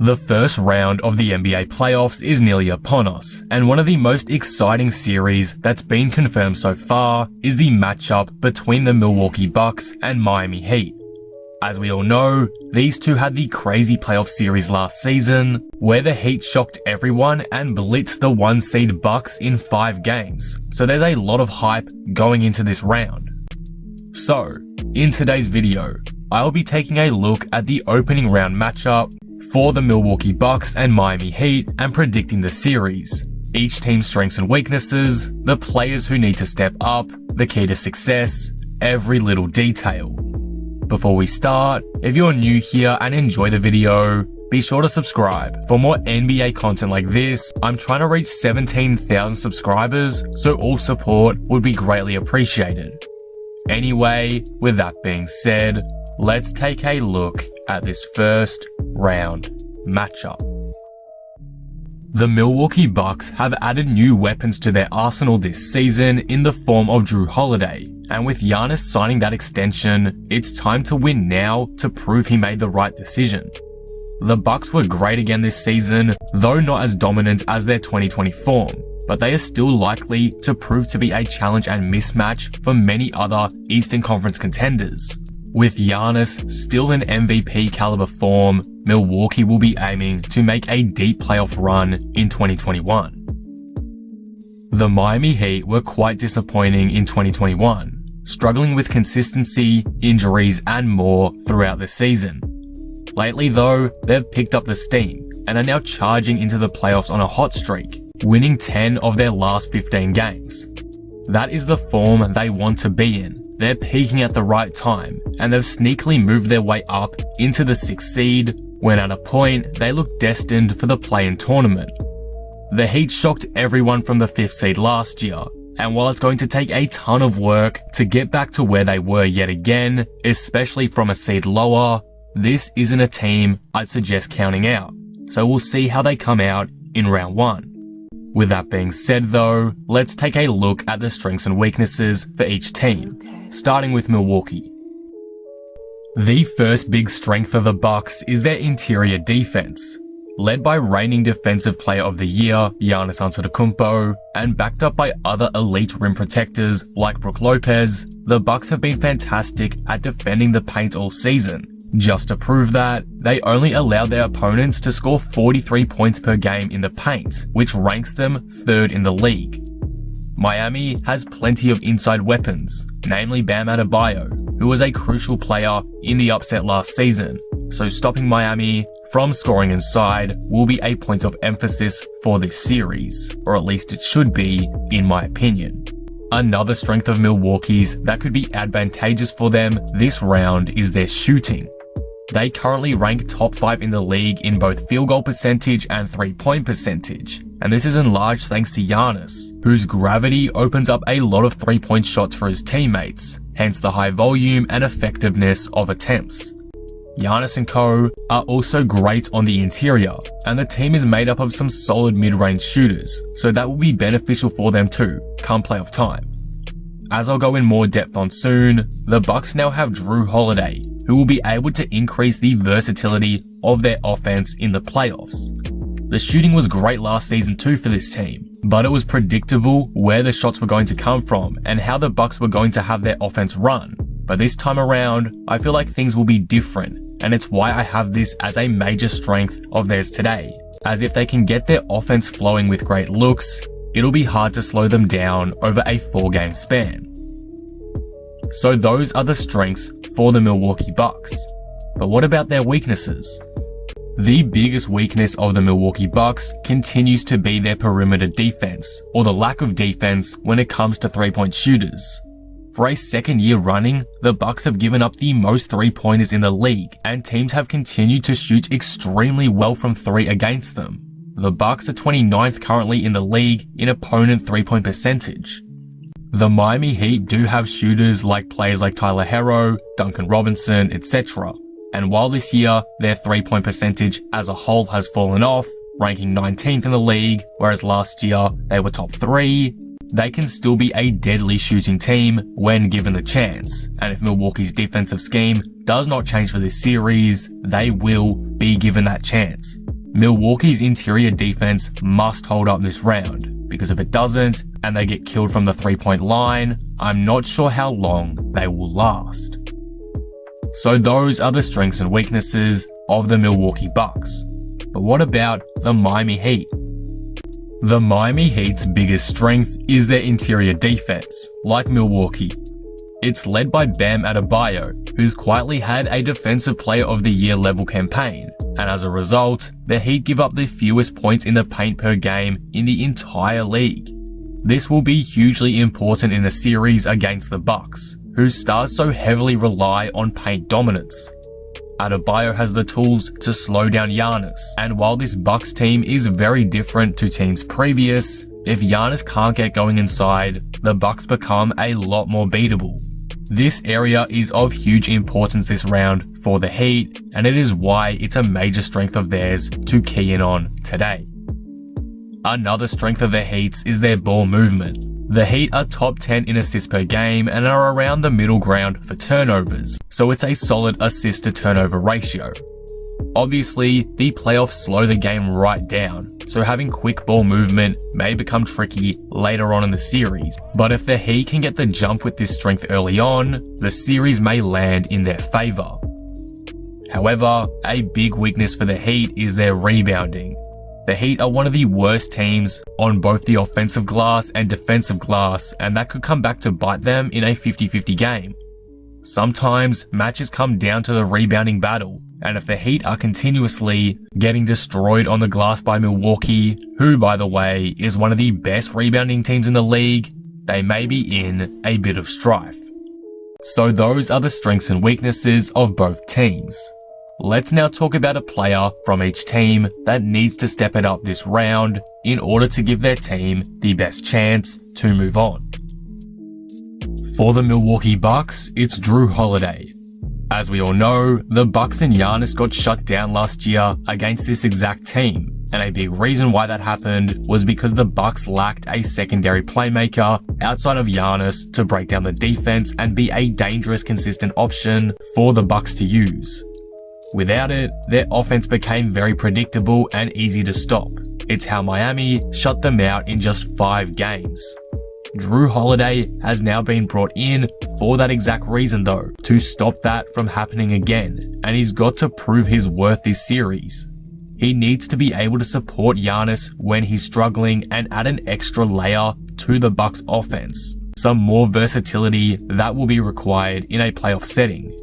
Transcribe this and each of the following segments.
The first round of the NBA playoffs is nearly upon us, and one of the most exciting series that's been confirmed so far is the matchup between the Milwaukee Bucks and Miami Heat. As we all know, these two had the crazy playoff series last season, where the Heat shocked everyone and blitzed the 1-seed Bucks in 5 games, so there's a lot of hype going into this round. So, in today's video, I'll be taking a look at the opening round matchup for the Milwaukee Bucks and Miami Heat and predicting the series, each team's strengths and weaknesses, the players who need to step up, the key to success, every little detail. Before we start, if you're new here and enjoy the video, be sure to subscribe. For more NBA content like this, I'm trying to reach 17,000 subscribers, so all support would be greatly appreciated. Anyway, with that being said, let's take a look at this first round matchup. The Milwaukee Bucks have added new weapons to their arsenal this season in the form of Jrue Holiday, and with Giannis signing that extension, it's time to win now to prove he made the right decision. The Bucks were great again this season, though not as dominant as their 2020 form, but they are still likely to prove to be a challenge and mismatch for many other Eastern Conference contenders. With Giannis still in MVP caliber form, Milwaukee will be aiming to make a deep playoff run in 2021. The Miami Heat were quite disappointing in 2021, struggling with consistency, injuries, and more throughout the season. Lately though, they've picked up the steam and are now charging into the playoffs on a hot streak, winning 10 of their last 15 games. That is the form they want to be in. They're peaking at the right time, and they've sneakily moved their way up into the 6th seed, when at a point they look destined for the play-in tournament. The Heat shocked everyone from the 5th seed last year, and while it's going to take a ton of work to get back to where they were yet again, especially from a seed lower, this isn't a team I'd suggest counting out, so we'll see how they come out in round 1. With that being said though, let's take a look at the strengths and weaknesses for each team, starting with Milwaukee. The first big strength of the Bucks is their interior defense. Led by reigning Defensive Player of the Year, Giannis Antetokounmpo, and backed up by other elite rim protectors like Brook Lopez, the Bucks have been fantastic at defending the paint all season. Just to prove that, they only allowed their opponents to score 43 points per game in the paint, which ranks them 3rd in the league. Miami has plenty of inside weapons, namely Bam Adebayo, who was a crucial player in the upset last season, so stopping Miami from scoring inside will be a point of emphasis for this series, or at least it should be, in my opinion. Another strength of Milwaukee's that could be advantageous for them this round is their shooting. They currently rank top 5 in the league in both field goal percentage and 3-point percentage, and this is in large thanks to Giannis, whose gravity opens up a lot of 3-point shots for his teammates, hence the high volume and effectiveness of attempts. Giannis and co are also great on the interior, and the team is made up of some solid mid-range shooters, so that will be beneficial for them too, come playoff time. As I'll go in more depth on soon, the Bucks now have Jrue Holiday, who will be able to increase the versatility of their offense in the playoffs. The shooting was great last season too for this team, but it was predictable where the shots were going to come from and how the Bucks were going to have their offense run. But this time around, I feel like things will be different, and it's why I have this as a major strength of theirs today, as if they can get their offense flowing with great looks, it'll be hard to slow them down over a 4-game span. So those are the strengths for the Milwaukee Bucks. But what about their weaknesses? The biggest weakness of the Milwaukee Bucks continues to be their perimeter defense, or the lack of defense when it comes to 3-point shooters. For a second year running, the Bucks have given up the most 3-pointers in the league, and teams have continued to shoot extremely well from 3 against them. The Bucks are 29th currently in the league in opponent 3-point percentage. The Miami Heat do have shooters like players like Tyler Herro, Duncan Robinson, etc. And while this year, their 3-point percentage as a whole has fallen off, ranking 19th in the league, whereas last year they were top 3, they can still be a deadly shooting team when given the chance, and if Milwaukee's defensive scheme does not change for this series, they will be given that chance. Milwaukee's interior defense must hold up this round, because if it doesn't, and they get killed from the 3-point line, I'm not sure how long they will last. So those are the strengths and weaknesses of the Milwaukee Bucks. But what about the Miami Heat? The Miami Heat's biggest strength is their interior defense, like Milwaukee. It's led by Bam Adebayo, who's quietly had a Defensive Player of the Year level campaign, and as a result, the Heat give up the fewest points in the paint per game in the entire league. This will be hugely important in a series against the Bucks, whose stars so heavily rely on paint dominance. Adebayo has the tools to slow down Giannis, and while this Bucks team is very different to teams previous, if Giannis can't get going inside, the Bucks become a lot more beatable. This area is of huge importance this round for the Heat, and it is why it's a major strength of theirs to key in on today. Another strength of the Heat's is their ball movement. The Heat are top 10 in assists per game and are around the middle ground for turnovers, so it's a solid assist to turnover ratio. Obviously, the playoffs slow the game right down, so having quick ball movement may become tricky later on in the series, but if the Heat can get the jump with this strength early on, the series may land in their favor. However, a big weakness for the Heat is their rebounding. The Heat are one of the worst teams on both the offensive glass and defensive glass, and that could come back to bite them in a 50-50 game. Sometimes matches come down to the rebounding battle, and if the Heat are continuously getting destroyed on the glass by Milwaukee, who by the way is one of the best rebounding teams in the league, they may be in a bit of strife. So those are the strengths and weaknesses of both teams. Let's now talk about a player from each team that needs to step it up this round in order to give their team the best chance to move on. For the Milwaukee Bucks, it's Jrue Holiday. As we all know, the Bucks and Giannis got shut down last year against this exact team, and a big reason why that happened was because the Bucks lacked a secondary playmaker outside of Giannis to break down the defense and be a dangerous, consistent option for the Bucks to use. Without it, their offense became very predictable and easy to stop. It's how Miami shut them out in just 5 games. Jrue Holiday has now been brought in for that exact reason though, to stop that from happening again, and he's got to prove his worth this series. He needs to be able to support Giannis when he's struggling and add an extra layer to the Bucks offense. Some more versatility that will be required in a playoff setting.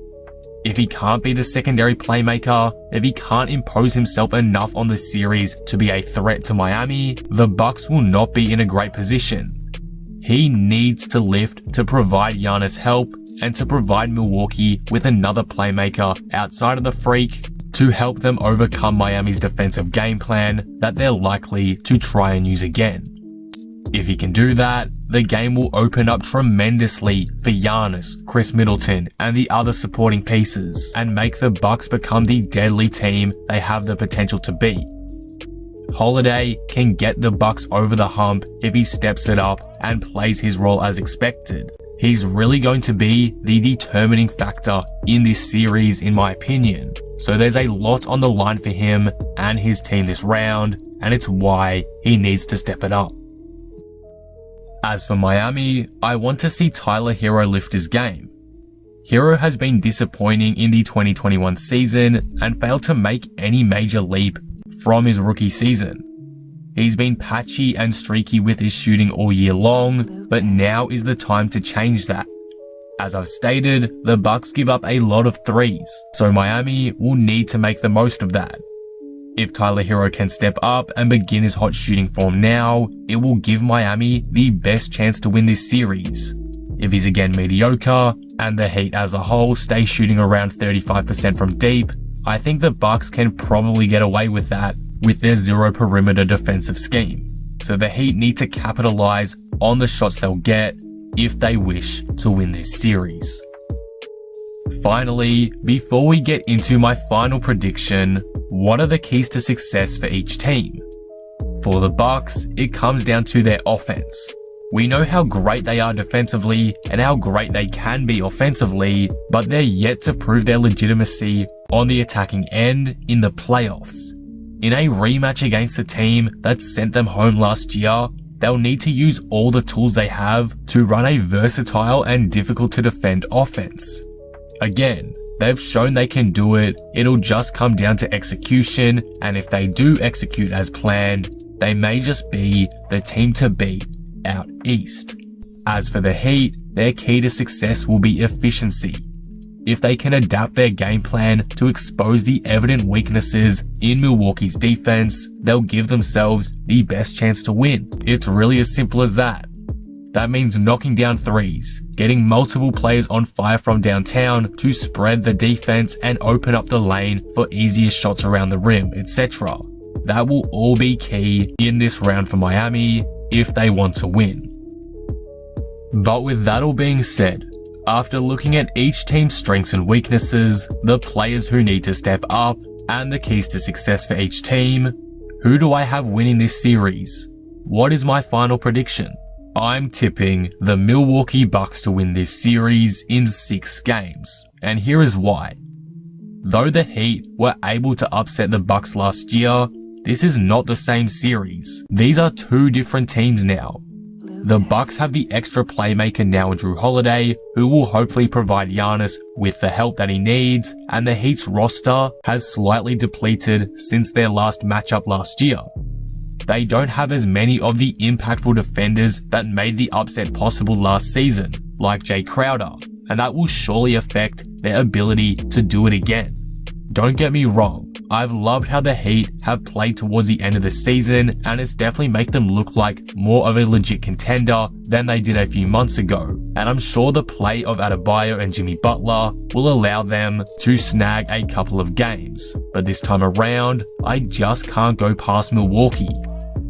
If he can't be the secondary playmaker, if he can't impose himself enough on the series to be a threat to Miami, the Bucks will not be in a great position. He needs to lift to provide Giannis help and to provide Milwaukee with another playmaker outside of the Freak to help them overcome Miami's defensive game plan that they're likely to try and use again. If he can do that, the game will open up tremendously for Giannis, Chris Middleton, and the other supporting pieces, and make the Bucks become the deadly team they have the potential to be. Holiday can get the Bucks over the hump if he steps it up and plays his role as expected. He's really going to be the determining factor in this series in my opinion. So there's a lot on the line for him and his team this round, and it's why he needs to step it up. As for Miami, I want to see Tyler Hero lift his game. Hero has been disappointing in the 2021 season and failed to make any major leap from his rookie season. He's been patchy and streaky with his shooting all year long, but now is the time to change that. As I've stated, the Bucks give up a lot of threes, so Miami will need to make the most of that. If Tyler Hero can step up and begin his hot shooting form now, it will give Miami the best chance to win this series. If he's again mediocre, and the Heat as a whole stay shooting around 35% from deep, I think the Bucks can probably get away with that with their zero perimeter defensive scheme. So the Heat need to capitalize on the shots they'll get if they wish to win this series. Finally, before we get into my final prediction, what are the keys to success for each team? For the Bucks, it comes down to their offense. We know how great they are defensively and how great they can be offensively, but they're yet to prove their legitimacy on the attacking end in the playoffs. In a rematch against the team that sent them home last year, they'll need to use all the tools they have to run a versatile and difficult to defend offense. Again, they've shown they can do it, it'll just come down to execution, and if they do execute as planned, they may just be the team to beat out east. As for the Heat, their key to success will be efficiency. If they can adapt their game plan to expose the evident weaknesses in Milwaukee's defense, they'll give themselves the best chance to win. It's really as simple as that. That means knocking down threes, getting multiple players on fire from downtown to spread the defense and open up the lane for easier shots around the rim, etc. That will all be key in this round for Miami if they want to win. But with that all being said, after looking at each team's strengths and weaknesses, the players who need to step up, and the keys to success for each team, who do I have winning this series? What is my final prediction? I'm tipping the Milwaukee Bucks to win this series in 6 games, and here is why. Though the Heat were able to upset the Bucks last year, this is not the same series. These are 2 different teams now. The Bucks have the extra playmaker now in Drew Holiday, who will hopefully provide Giannis with the help that he needs, and the Heat's roster has slightly depleted since their last matchup last year. They don't have as many of the impactful defenders that made the upset possible last season, like Jay Crowder, and that will surely affect their ability to do it again. Don't get me wrong, I've loved how the Heat have played towards the end of the season, and it's definitely made them look like more of a legit contender than they did a few months ago, and I'm sure the play of Adebayo and Jimmy Butler will allow them to snag a couple of games, but this time around, I just can't go past Milwaukee.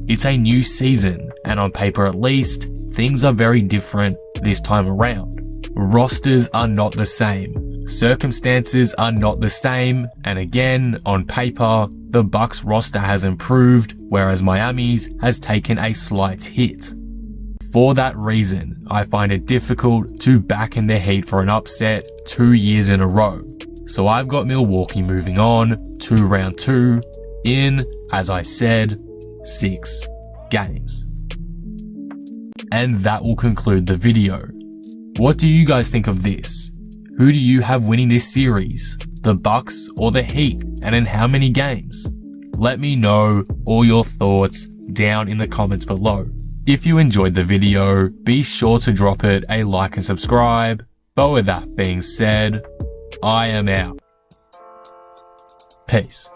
It's a new season, and on paper at least, things are very different this time around. Rosters are not the same, circumstances are not the same, and again, on paper, the Bucks roster has improved, whereas Miami's has taken a slight hit. For that reason, I find it difficult to back in the Heat for an upset 2 years in a row. So I've got Milwaukee moving on to round 2 in, as I said, 6 games. And that will conclude the video. What do you guys think of this? Who do you have winning this series? The Bucks or the Heat? And in how many games? Let me know all your thoughts down in the comments below. If you enjoyed the video, be sure to drop it a like and subscribe. But with that being said, I am out. Peace.